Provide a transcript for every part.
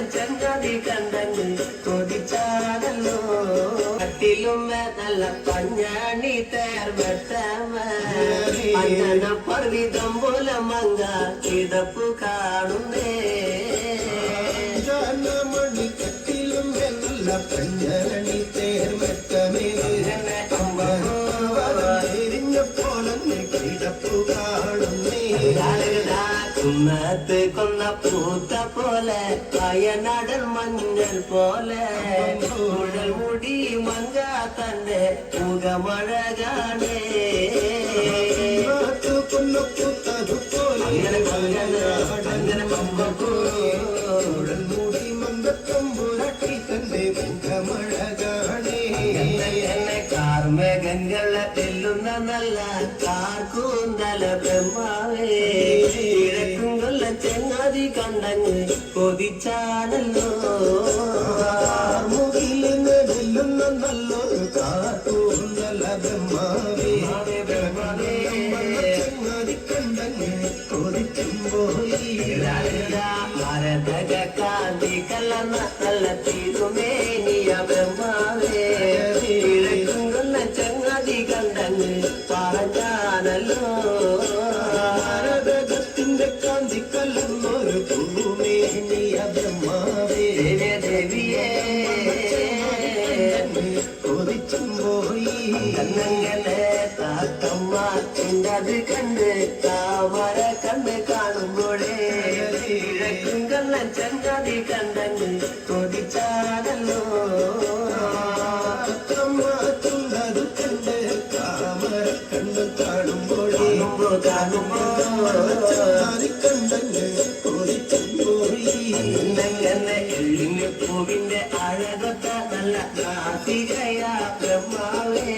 ചങ്ങാതി കണ്ടങ്ങ് കൊതിച്ചാടല്ലോ കട്ടിലും നല്ല പഞ്ഞാണി തേർവട്ടമ പർവിതം പോലെ മങ്ക കിടപ്പു കാണുന്നേ മണി കട്ടിലും നല്ല പഞ്ഞാണി തേർവട്ടമേ പോലെ കിടപ്പു കാണുന്നേ കുന്നത്ത് കൊന്ന പൂത്ത പോലെ വയനാടൻ മഞ്ഞൾ പോലെ ഉടൽ മുടി മങ്ക തന്റെ മുഖമഴ കാണേ ഉടൽ മുടി മങ്കത്തമ്പുരട്ടി തന്റെ മുഖമഴ കാണേ കാർമേഘങ്ങളെ തെല്ലുന്ന നല്ല കാർക്കൂന്തല ബ്രഹ്മാവേ ചങ്ങാതി കണ്ടങ്ങ് കൊതിച്ചാണല്ലോ മുകിലിന്ന് വെല്ലുന്ന നല്ലൊരു കാർക്കൂന്തല ബ്രഹ്മാവേ ചങ്ങാതി കണ്ടങ്ങ് കൊതിച്ചുമ്പോയി മരതക കാന്തി കലർന്ന നല്ല തിരുമേനിയ ബ്രഹ്മാവേ ചങ്ങാതി കണ്ടങ്ങ് പറഞ്ഞാണല്ലോ കാന്തി കലർന്നൊരു ഭൂമേനിയ ബ്രഹ്മാവേ ദേവിയേ കൊതിച്ചുമ്പോയി കണ്ണങ്ങനെ താത്തമ്മ ചിന്തത് കണ്ട് താമര കണ്ണ് കാണുമ്പോഴേ കള്ളൻ ചങ്ങാതി കണ്ടങ്ങ് കൊതിച്ചാടല്ലോ ചുണ്ടത് കണ്ട് താമര കണ്ണ് കാണുമ്പോഴേ കണ്ടങ്ങ് കൊതിച്ചുമ്പോയി എള്ളിന് പൂവിന്റെ അഴകൊത്ത നല്ല നാസികയ ബ്രഹ്മാവേ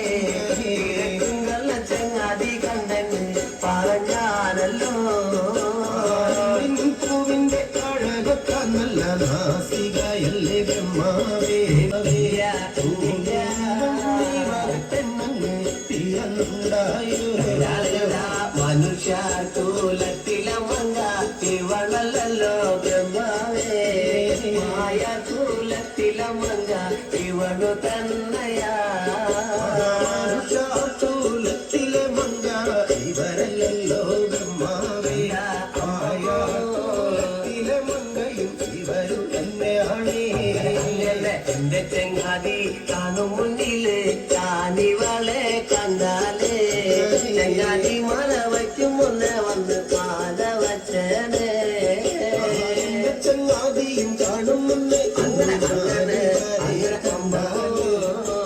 നല്ല ചങ്ങാതി കണ്ടങ്ങ് പറഞ്ഞാണല്ലോ പൂവിന്റെ അഴകൊത്ത നല്ല നാസികയല്ലേ ബ്രഹ്മാവേ മനുഷ്യ തൂലത്തില മങ്ക ഇവളല്ലോ ബ്രഹ്മാവേ മായ തൂലത്തില മങ്ക ഇവളു തന്നയാ തൂലത്തിലെ മങ്ക ഇവരല്ലോ ബ്രഹ്മാവേ തൂലത്തിലെ മങ്കയും ഇവരു തന്നെയാണേ എന്റെ ചങ്ങാതി കാണും മുന്നില് കാനിവളെ കണ്ടാലേ ചങ്ങാതി മല വയ്ക്കും മുന്നേ വന്ന് പാല വച്ചേ ചങ്ങാതിയും കാണും മുന്നേ അങ്ങനെ അങ്ങനെ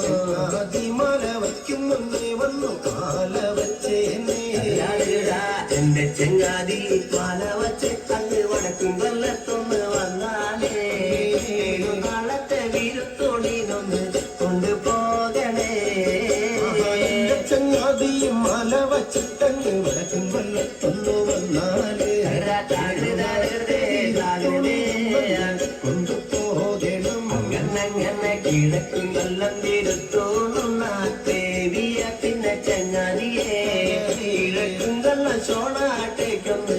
ചങ്ങാതി മല വയ്ക്കും മുന്നേ വന്നു പാല വച്ചേനേ എന്റെ ചങ്ങാതി പാല വച്ച് അങ്ങ് വടക്കും കൊല്ലത്തൊന്ന് വന്നാലേ നാളത്തെ വീരത്തോണിനൊന്ന് കൊണ്ടുപോകണേ ചങ്ങാതിയും മല വച്ചിട്ടങ്ങ് വടക്കും കൊല്ലത്തൊന്നു വന്നാലേ കൊണ്ടുപോകണം അങ്ങനെ കിഴക്കും കൊല്ലം വീരത്തോണുന്ന ദേവിയ പിന്നെ ചങ്ങാതിയെ കിഴക്കും കൊല്ലം ചോണാട്ടേക്കൊന്ന്